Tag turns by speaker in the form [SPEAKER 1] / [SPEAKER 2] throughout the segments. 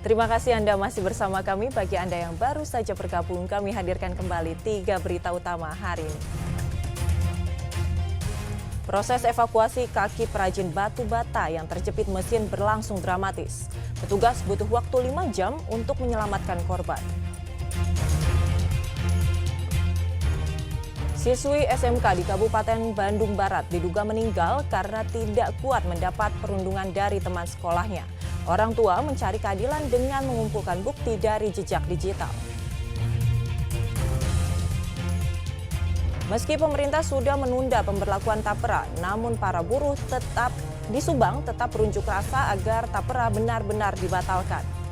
[SPEAKER 1] Terima kasih Anda masih bersama kami. Bagi Anda yang baru saja bergabung, kami hadirkan kembali 3 berita utama hari ini. Proses evakuasi kaki perajin batu bata yang terjepit mesin berlangsung dramatis. Petugas butuh waktu 5 jam untuk menyelamatkan korban. Siswi SMK di Kabupaten Bandung Barat diduga meninggal karena tidak kuat mendapat perundungan dari teman sekolahnya. Orang tua mencari keadilan dengan mengumpulkan bukti dari jejak digital. Meski pemerintah sudah menunda pemberlakuan tapera, namun para buruh di Subang tetap berunjuk rasa agar tapera benar-benar dibatalkan.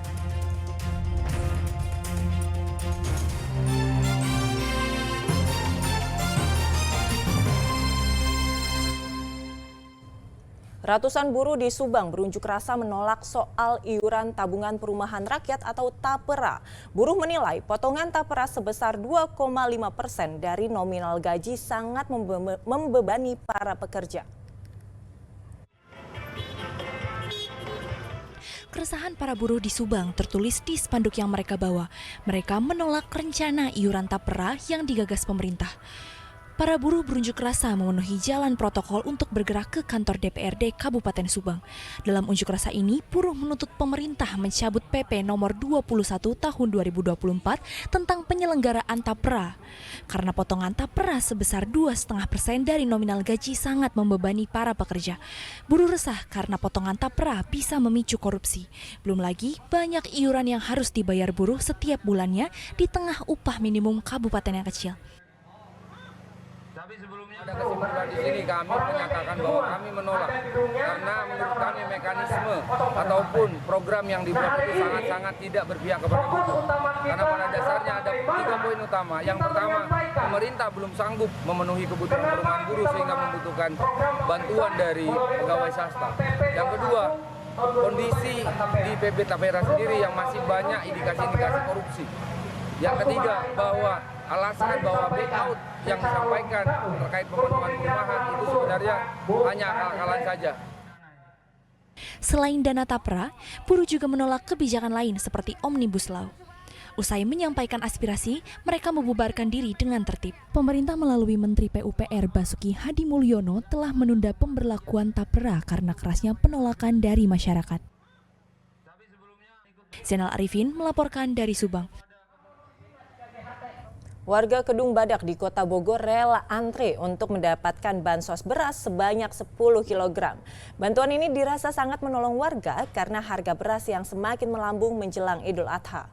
[SPEAKER 1] Ratusan buruh di Subang berunjuk rasa menolak soal iuran tabungan perumahan rakyat atau tapera. Buruh menilai potongan tapera sebesar 2,5% dari nominal gaji sangat membebani para pekerja.
[SPEAKER 2] Keresahan para buruh di Subang tertulis di spanduk yang mereka bawa. Mereka menolak rencana iuran tapera yang digagas pemerintah. Para buruh berunjuk rasa memenuhi jalan protokol untuk bergerak ke kantor DPRD Kabupaten Subang. Dalam unjuk rasa ini, buruh menuntut pemerintah mencabut PP nomor 21 tahun 2024 tentang penyelenggaraan tapera. Karena potongan tapera sebesar 2,5% dari nominal gaji sangat membebani para pekerja. Buruh resah karena potongan tapera bisa memicu korupsi. Belum lagi banyak iuran yang harus dibayar buruh setiap bulannya di tengah upah minimum kabupaten yang kecil.
[SPEAKER 3] Ada kesimpulan di sini kami menyatakan bahwa kami menolak karena menurut kami mekanisme ataupun program yang dibuat itu sangat-sangat tidak berpihak kepada buruh. Karena pada dasarnya ada 3 poin utama. Yang pertama, pemerintah belum sanggup memenuhi kebutuhan perumahan buruh sehingga membutuhkan bantuan dari pegawai swasta. Yang kedua, kondisi di PB Tapera sendiri yang masih banyak indikasi-indikasi korupsi. Yang ketiga, bahwa alasan bahwa bailout yang disampaikan terkait pemenuhan perumahan itu sebenarnya hanya akal-akalan saja.
[SPEAKER 2] Selain dana tapera, buruh juga menolak kebijakan lain seperti Omnibus Law. Usai menyampaikan aspirasi, mereka membubarkan diri dengan tertib. Pemerintah melalui Menteri PUPR Basuki Hadi Mulyono telah menunda pemberlakuan tapera karena kerasnya penolakan dari masyarakat. Zainal Arifin melaporkan dari Subang.
[SPEAKER 1] Warga Kedung Badak di Kota Bogor rela antre untuk mendapatkan bansos beras sebanyak 10 kg. Bantuan ini dirasa sangat menolong warga karena harga beras yang semakin melambung menjelang Idul Adha.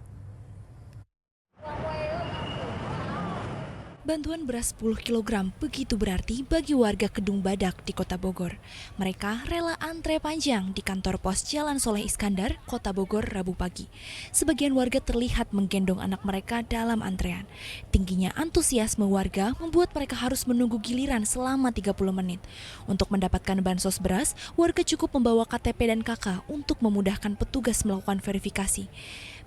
[SPEAKER 2] Bantuan beras 10 kg begitu berarti bagi warga Kedung Badak di Kota Bogor. Mereka rela antre panjang di kantor pos Jalan Soleh Iskandar, Kota Bogor, Rabu pagi. Sebagian warga terlihat menggendong anak mereka dalam antrean. Tingginya antusiasme warga membuat mereka harus menunggu giliran selama 30 menit. Untuk mendapatkan bansos beras, warga cukup membawa KTP dan KK untuk memudahkan petugas melakukan verifikasi.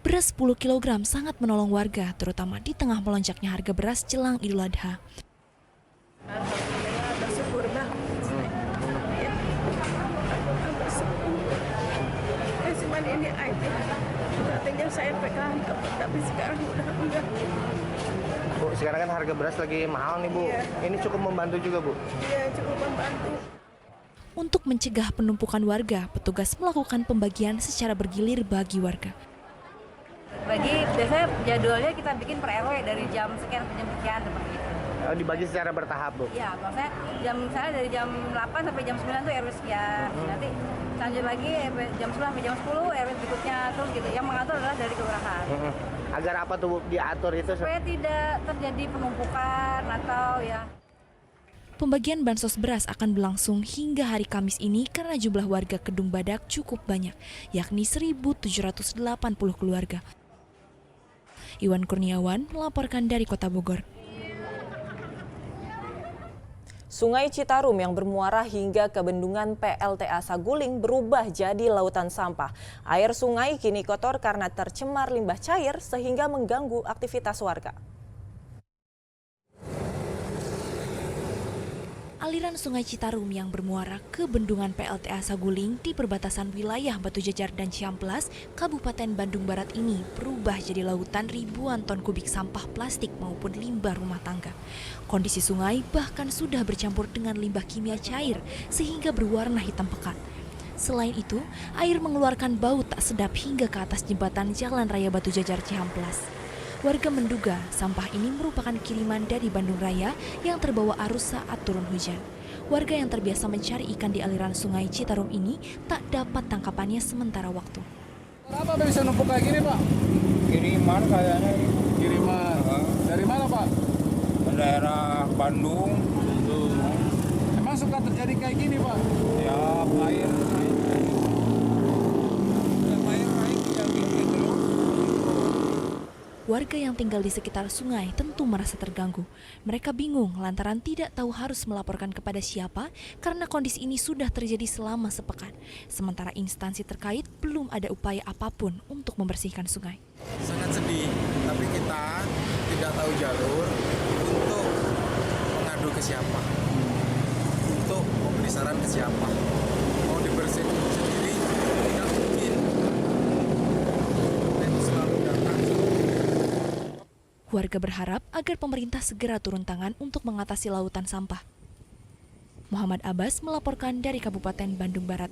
[SPEAKER 2] Beras 10 kg sangat menolong warga, terutama di tengah melonjaknya harga beras jelang Idul Adha.
[SPEAKER 4] Alhamdulillah bersyukur banget. Ya. Cuman ini aja. Katanya saya pegang, tapi sekarang udah enggak.
[SPEAKER 5] Bu, sekarang kan harga beras lagi mahal nih Bu.
[SPEAKER 4] Iya.
[SPEAKER 5] Ini cukup membantu juga Bu?
[SPEAKER 4] Iya, cukup membantu.
[SPEAKER 2] Untuk mencegah penumpukan warga, petugas melakukan pembagian secara bergilir bagi warga.
[SPEAKER 6] Biasanya jadwalnya kita bikin per RW dari jam sekian ke jam sekian seperti itu.
[SPEAKER 5] Dibagi secara bertahap Bu?
[SPEAKER 6] Iya, maksudnya misalnya dari jam 8 sampai jam 9 tuh RW sekian. Nanti lanjut lagi jam 9 sampai jam 10 RW berikutnya terus gitu. Yang mengatur adalah dari kelurahan.
[SPEAKER 5] Agar apa tuh Bu diatur itu?
[SPEAKER 6] Supaya tidak terjadi penumpukan atau ya.
[SPEAKER 2] Pembagian bansos beras akan berlangsung hingga hari Kamis ini karena jumlah warga Kedung Badak cukup banyak, yakni 1.780 keluarga. Iwan Kurniawan melaporkan dari Kota Bogor.
[SPEAKER 1] Sungai Citarum yang bermuara hingga ke bendungan PLTA Saguling berubah jadi lautan sampah. Air sungai kini kotor karena tercemar limbah cair sehingga mengganggu aktivitas warga.
[SPEAKER 2] aliran Sungai Citarum yang bermuara ke bendungan PLTA Saguling di perbatasan wilayah Batu Jajar dan Ciamplas, Kabupaten Bandung Barat ini berubah jadi lautan ribuan ton kubik sampah plastik maupun limbah rumah tangga. Kondisi sungai bahkan sudah bercampur dengan limbah kimia cair sehingga berwarna hitam pekat. Selain itu, air mengeluarkan bau tak sedap hingga ke atas jembatan Jalan Raya Batu Jajar Ciamplas. Warga menduga sampah ini merupakan kiriman dari Bandung Raya yang terbawa arus saat turun hujan. Warga yang terbiasa mencari ikan di aliran Sungai Citarum ini tak dapat tangkapannya sementara waktu.
[SPEAKER 7] Apa bisa numpuk kayak gini, Pak?
[SPEAKER 8] Kiriman kayaknya.
[SPEAKER 7] Kiriman. Dari mana, Pak?
[SPEAKER 8] Daerah Bandung.
[SPEAKER 7] Emang suka terjadi kayak gini, Pak?
[SPEAKER 8] Ya, air naik yang gitu loh.
[SPEAKER 2] Warga yang tinggal di sekitar sungai tentu merasa terganggu. Mereka bingung lantaran tidak tahu harus melaporkan kepada siapa karena kondisi ini sudah terjadi selama sepekan. Sementara instansi terkait belum ada upaya apapun untuk membersihkan sungai.
[SPEAKER 9] Sangat sedih, tapi kita tidak tahu jalur untuk mengadu ke siapa, untuk memberi saran ke siapa. Mau dibersihin sendiri tidak mungkin. Dan selalu datang.
[SPEAKER 2] Warga berharap agar pemerintah segera turun tangan untuk mengatasi lautan sampah. Muhammad Abbas melaporkan dari Kabupaten Bandung Barat.